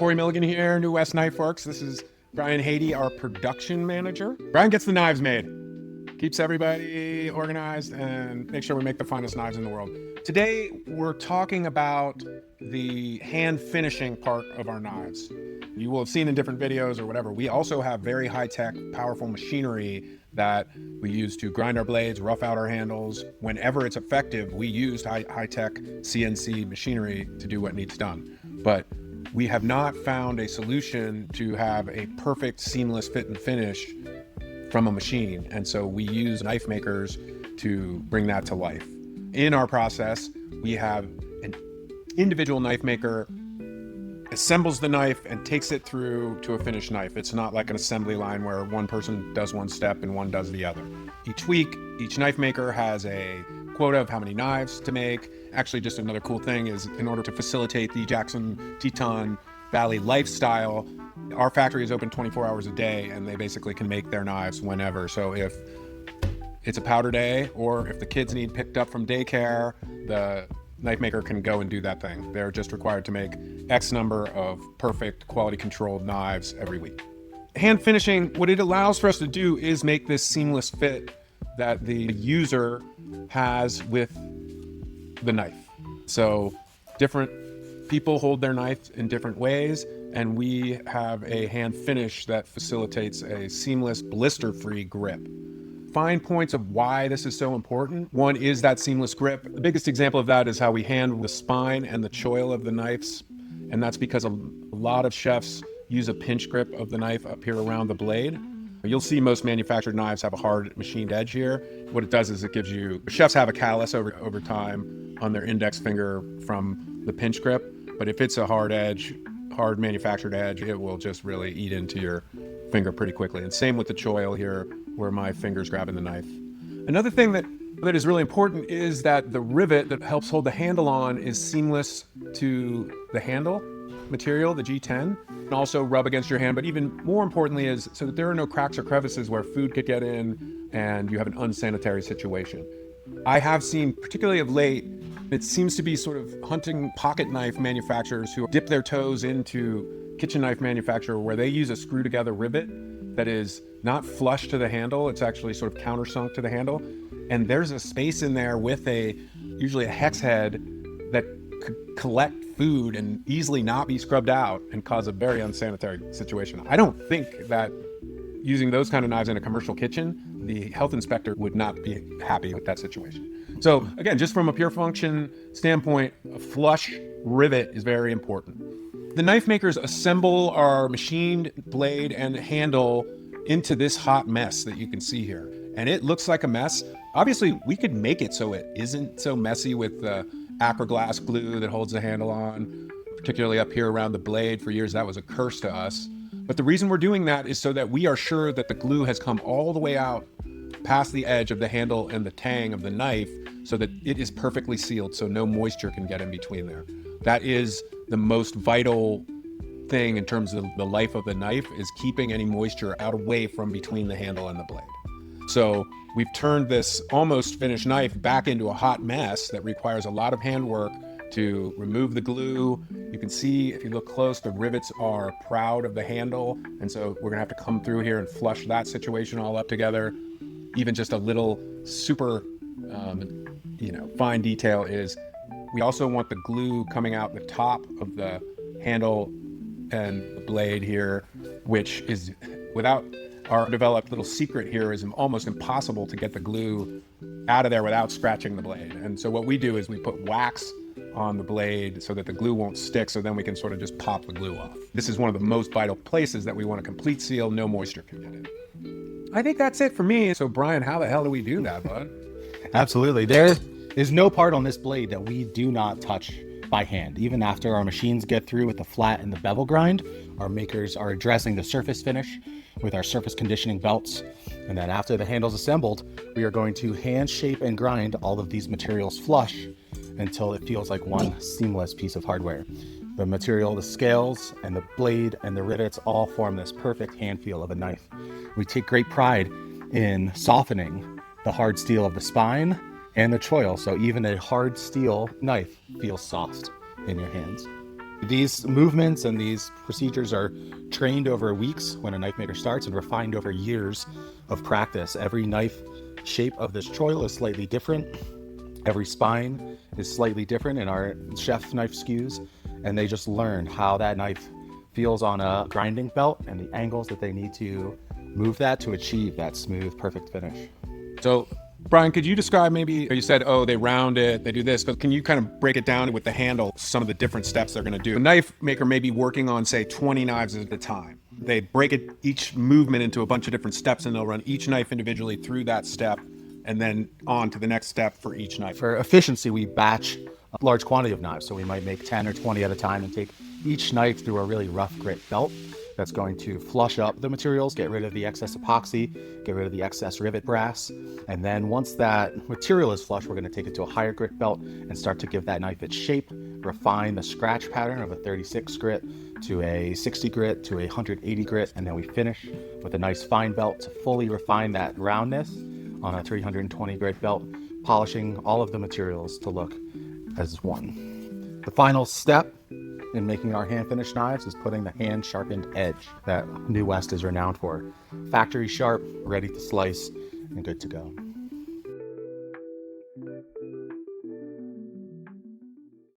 Corey Milligan here, new West KnifeWorks. This is Brian Haiti, our production manager. Brian gets the knives made, keeps everybody organized, and makes sure we make the finest knives in the world. Today, we're talking about the hand finishing part of our knives. You will have seen in different videos or whatever, we also have very high-tech, powerful machinery that we use to grind our blades, rough out our handles. Whenever it's effective, we use high-tech CNC machinery to do what needs done. But we have not found a solution to have a perfect seamless fit and finish from a machine. And so we use knife makers to bring that to life. In our process, we have an individual knife maker assembles the knife and takes it through to a finished knife. It's not like an assembly line where one person does one step and one does the other. Each week, each knife maker has a quota of how many knives to make. Actually, just another cool thing is in order to facilitate the Jackson Teton Valley lifestyle, our factory is open 24 hours a day and they basically can make their knives whenever. So if it's a powder day or if the kids need picked up from daycare, the knife maker can go and do that thing. They're just required to make X number of perfect quality controlled knives every week. Hand finishing, what it allows for us to do is make this seamless fit that the user has with the knife. So different people hold their knife in different ways, and we have a hand finish that facilitates a seamless, blister-free grip. Fine points of why this is so important. One is that seamless grip. The biggest example of that is how we handle the spine and the choil of the knives. And that's because a lot of chefs use a pinch grip of the knife up here around the blade. You'll see most manufactured knives have a hard machined edge here. What it does is it gives you, chefs have a callus over time on their index finger from the pinch grip. But if it's a hard edge, hard manufactured edge, it will just really eat into your finger pretty quickly. And same with the choil here, where my finger's grabbing the knife. Another thing that is really important is that the rivet that helps hold the handle on is seamless to the handle material, the G10, and also rub against your hand. But even more importantly is so that there are no cracks or crevices where food could get in and you have an unsanitary situation. I have seen, particularly of late, it seems to be sort of hunting pocket knife manufacturers who dip their toes into kitchen knife manufacturer where they use a screw together rivet that is not flush to the handle. It's actually sort of countersunk to the handle. And there's a space in there with usually a hex head that could collect food and easily not be scrubbed out and cause a very unsanitary situation. I don't think that using those kind of knives in a commercial kitchen, the health inspector would not be happy with that situation. So again, just from a pure function standpoint, a flush rivet is very important. The knife makers assemble our machined blade and handle into this hot mess that you can see here. And it looks like a mess. Obviously, we could make it so it isn't so messy with the Acroglass glue that holds the handle on, particularly up here around the blade. For years, that was a curse to us. But the reason we're doing that is so that we are sure that the glue has come all the way out past the edge of the handle and the tang of the knife so that it is perfectly sealed so no moisture can get in between there. That is the most vital thing in terms of the life of the knife, is keeping any moisture out away from between the handle and the blade. So we've turned this almost finished knife back into a hot mess that requires a lot of handwork to remove the glue. You can see, if you look close, the rivets are proud of the handle. And so we're gonna have to come through here and flush that situation all up together. Even just a little super, fine detail is we also want the glue coming out the top of the handle and the blade here, which is, without our developed little secret here, is almost impossible to get the glue out of there without scratching the blade. And so what we do is we put wax on the blade so that the glue won't stick, so then we can sort of just pop the glue off. This is one of the most vital places that we want a complete seal, no moisture can get in. I think that's it for me. So Brian, how the hell do we do that, bud? Absolutely. There is no part on this blade that we do not touch by hand. Even after our machines get through with the flat and the bevel grind, our makers are addressing the surface finish with our surface conditioning belts. And then after the handle's assembled, we are going to hand shape and grind all of these materials flush until it feels like one seamless piece of hardware. The material, the scales, and the blade and the rivets all form this perfect hand feel of a knife. We take great pride in softening the hard steel of the spine and the choil, so even a hard steel knife feels soft in your hands. These movements and these procedures are trained over weeks when a knife maker starts and refined over years of practice. Every knife shape of this choil is slightly different. Every spine is slightly different in our chef knife SKUs, and they just learn how that knife feels on a grinding belt and the angles that they need to move that to achieve that smooth, perfect finish. So, Brian, could you describe maybe, you said, oh, they round it, they do this, but can you kind of break it down with the handle, some of the different steps they're going to do? A knife maker may be working on, say, 20 knives at a time. They break it, each movement into a bunch of different steps, and they'll run each knife individually through that step and then on to the next step for each knife. For efficiency, we batch a large quantity of knives. So we might make 10 or 20 at a time and take each knife through a really rough grit belt that's going to flush up the materials, get rid of the excess epoxy, get rid of the excess rivet brass. And then once that material is flush, we're going to take it to a higher grit belt and start to give that knife its shape, refine the scratch pattern of a 36 grit to a 60 grit to a 180 grit. And then we finish with a nice fine belt to fully refine that roundness on a 320 grit belt, polishing all of the materials to look as one. The final step in making our hand finished knives is putting the hand sharpened edge that New West is renowned for. Factory sharp, ready to slice, and good to go.